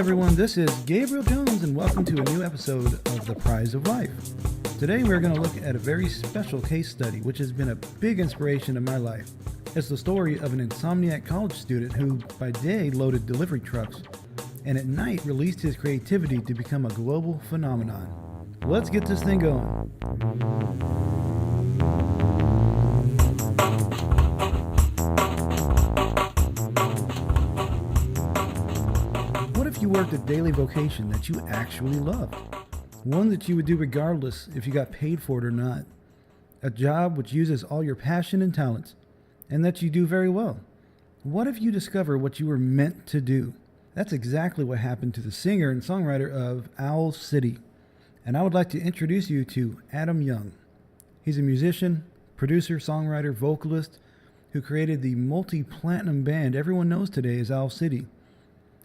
everyone, this is Gabriel Jones and welcome to a new episode of The Prize of Life. Today we're going to look at a very special case study which has been a big inspiration in my life. It's the story of an Insomniac college student who by day loaded delivery trucks and at night released his creativity to become a global phenomenon. Let's get this thing going. What if you worked a daily vocation that you actually loved? One that you would do regardless if you got paid for it or not. A job which uses all your passion and talents, and that you do very well. What if you discover what you were meant to do? That's exactly what happened to the singer and songwriter of Owl City. And I would like to introduce you to Adam Young. He's a musician, producer, songwriter, vocalist who created the multi-platinum band everyone knows today as Owl City.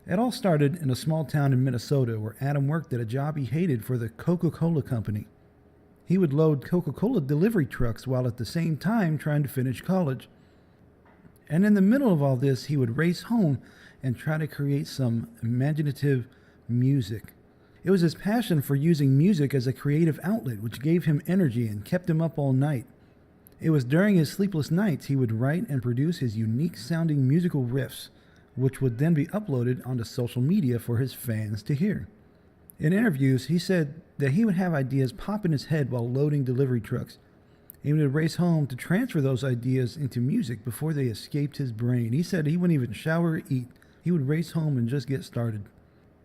It all started in a small town in Minnesota where Adam worked at a job he hated for the Coca-Cola company. He would load Coca-Cola delivery trucks while at the same time trying to finish college. And in the middle of all this, he would race home and try to create some imaginative music. It was his passion for using music as a creative outlet which gave him energy and kept him up all night. It was during his sleepless nights he would write and produce his unique sounding musical riffs, which would then be uploaded onto social media for his fans to hear. In interviews, he said that he would have ideas pop in his head while loading delivery trucks. He would race home to transfer those ideas into music before they escaped his brain. He said he wouldn't even shower or eat. He would race home and just get started.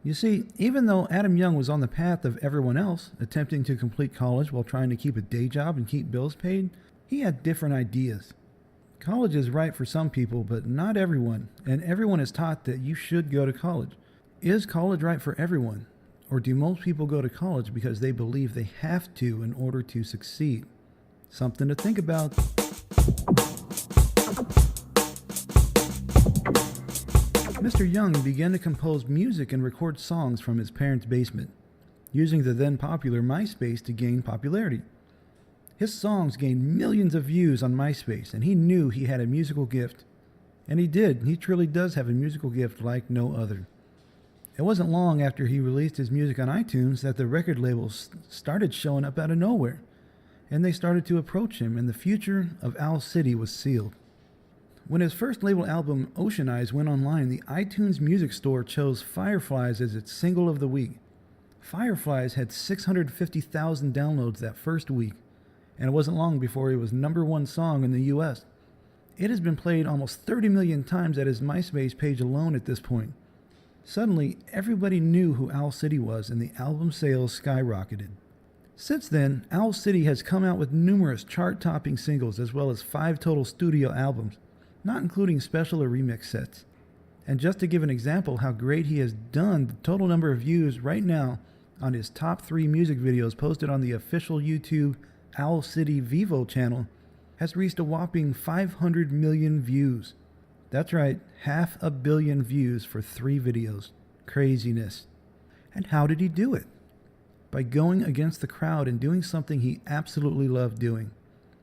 You see, even though Adam Young was on the path of everyone else, attempting to complete college while trying to keep a day job and keep bills paid, he had different ideas. College is right for some people, but not everyone, and everyone is taught that you should go to college. Is college right for everyone? Or do most people go to college because they believe they have to in order to succeed? Something to think about. Mr. Young began to compose music and record songs from his parents' basement, using the then popular MySpace to gain popularity. His songs gained millions of views on MySpace, and he knew he had a musical gift. And he did. He truly does have a musical gift like no other. It wasn't long after he released his music on iTunes that the record labels started showing up out of nowhere, and they started to approach him, and the future of Owl City was sealed. When his first label album, Ocean Eyes, went online, the iTunes music store chose Fireflies as its single of the week. Fireflies had 650,000 downloads that first week, and it wasn't long before it was #1 song in the US. It has been played almost 30 million times at his MySpace page alone at this point. Suddenly, everybody knew who Owl City was, and the album sales skyrocketed. Since then, Owl City has come out with numerous chart-topping singles as well as 5 total studio albums, not including special or remix sets. And just to give an example how great he has done, the total number of views right now on his top 3 music videos posted on the official YouTube Owl City Vivo channel has reached a whopping 500 million views. That's right, 500 million views for 3 videos. Craziness. And how did he do it? By going against the crowd and doing something he absolutely loved doing.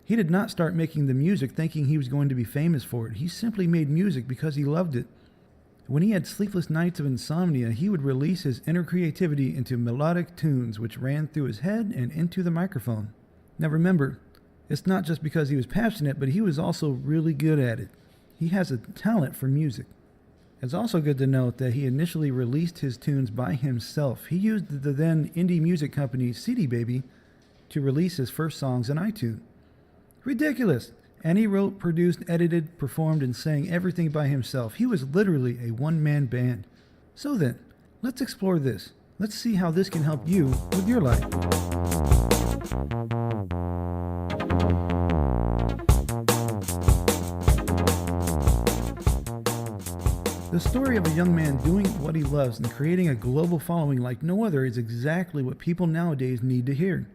He did not start making the music thinking he was going to be famous for it. He simply made music because he loved it. When he had sleepless nights of insomnia, he would release his inner creativity into melodic tunes which ran through his head and into the microphone. Now remember, it's not just because he was passionate, but he was also really good at it. He has a talent for music. It's also good to note that he initially released his tunes by himself. He used the then indie music company CD Baby to release his first songs on iTunes. Ridiculous! And he wrote, produced, edited, performed, and sang everything by himself. He was literally a one-man band. So then, let's explore this. Let's see how this can help you with your life. The story of a young man doing what he loves and creating a global following like no other is exactly what people nowadays need to hear.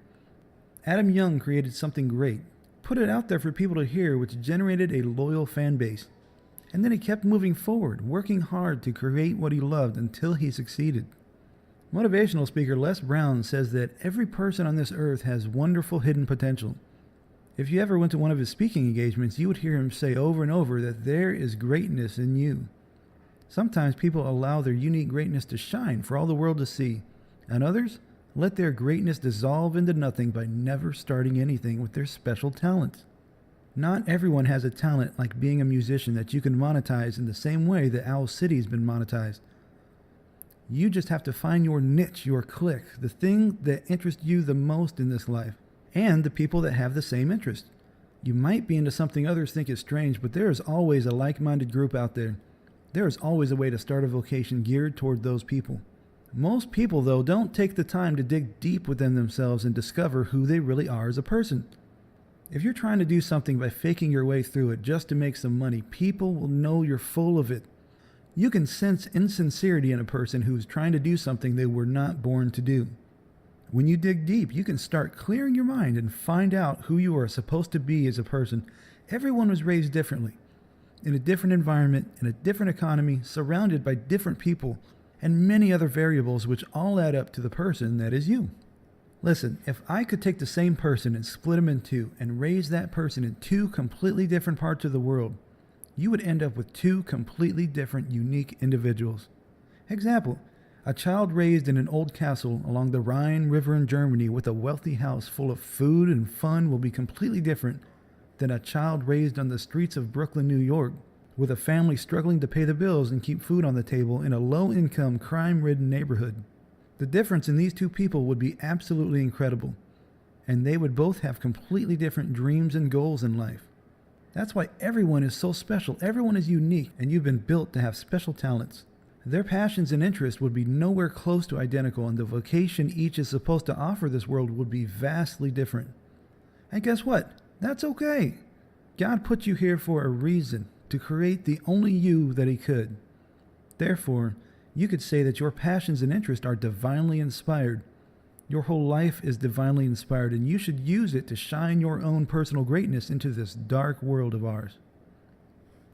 Adam Young created something great, put it out there for people to hear, which generated a loyal fan base. And then he kept moving forward, working hard to create what he loved until he succeeded. Motivational speaker Les Brown says that every person on this earth has wonderful hidden potential. If you ever went to one of his speaking engagements, you would hear him say over and over that there is greatness in you. Sometimes people allow their unique greatness to shine for all the world to see, and others let their greatness dissolve into nothing by never starting anything with their special talents. Not everyone has a talent like being a musician that you can monetize in the same way that Owl City's been monetized. You just have to find your niche, your clique, the thing that interests you the most in this life, and the people that have the same interest. You might be into something others think is strange, but there is always a like-minded group out there. There is always a way to start a vocation geared toward those people. Most people, though, don't take the time to dig deep within themselves and discover who they really are as a person. If you're trying to do something by faking your way through it just to make some money, people will know you're full of it. You can sense insincerity in a person who's trying to do something they were not born to do. When you dig deep, you can start clearing your mind and find out who you are supposed to be as a person. Everyone was raised differently, in a different environment, in a different economy, surrounded by different people, and many other variables which all add up to the person that is you. Listen, if I could take the same person and split him in two and raise that person in two completely different parts of the world, you would end up with two completely different, unique individuals. Example, a child raised in an old castle along the Rhine River in Germany with a wealthy house full of food and fun will be completely different than a child raised on the streets of Brooklyn, New York, with a family struggling to pay the bills and keep food on the table in a low-income, crime-ridden neighborhood. The difference in these two people would be absolutely incredible, and they would both have completely different dreams and goals in life. That's why everyone is so special. Everyone is unique, and you've been built to have special talents. Their passions and interests would be nowhere close to identical, and the vocation each is supposed to offer this world would be vastly different. And guess what? That's okay. God put you here for a reason, to create the only you that He could. Therefore, you could say that your passions and interests are divinely inspired. Your whole life is divinely inspired, and you should use it to shine your own personal greatness into this dark world of ours.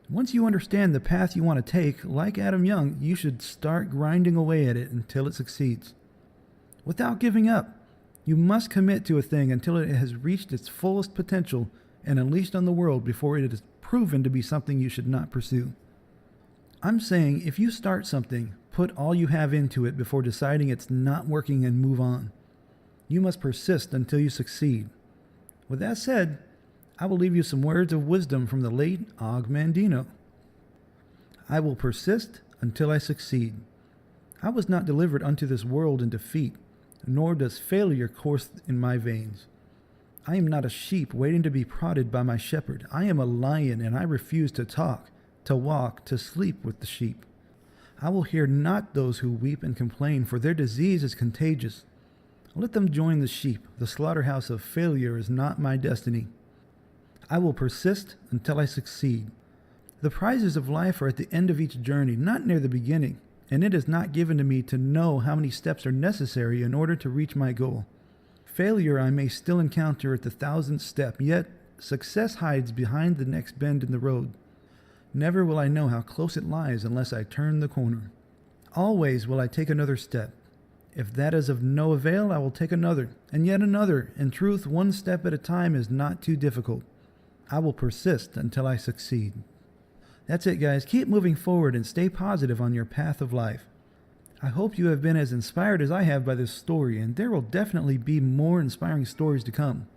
Once you understand the path you want to take, like Adam Young, you should start grinding away at it until it succeeds. Without giving up, you must commit to a thing until it has reached its fullest potential and unleashed on the world before it is proven to be something you should not pursue. I'm saying if you start something, put all you have into it before deciding it's not working and move on. You must persist until you succeed. With that said, I will leave you some words of wisdom from the late Og Mandino. I will persist until I succeed. I was not delivered unto this world in defeat, nor does failure course in my veins. I am not a sheep waiting to be prodded by my shepherd. I am a lion, and I refuse to talk, to walk, to sleep with the sheep. I will hear not those who weep and complain, for their disease is contagious. Let them join the sheep. The slaughterhouse of failure is not my destiny. I will persist until I succeed. The prizes of life are at the end of each journey, not near the beginning, and it is not given to me to know how many steps are necessary in order to reach my goal. Failure I may still encounter at the 1,000th step, yet success hides behind the next bend in the road. Never will I know how close it lies unless I turn the corner. Always will I take another step. If that is of no avail, I will take another, and yet another. In truth, one step at a time is not too difficult. I will persist until I succeed. That's it, guys. Keep moving forward and stay positive on your path of life. I hope you have been as inspired as I have by this story, and there will definitely be more inspiring stories to come.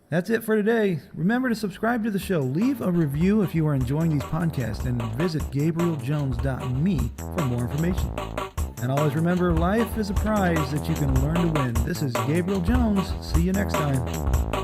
That's it for today. Remember to subscribe to the show, leave a review if you are enjoying these podcasts, and visit GabrielJones.me for more information. And always remember, life is a prize that you can learn to win. This is Gabriel Jones. See you next time.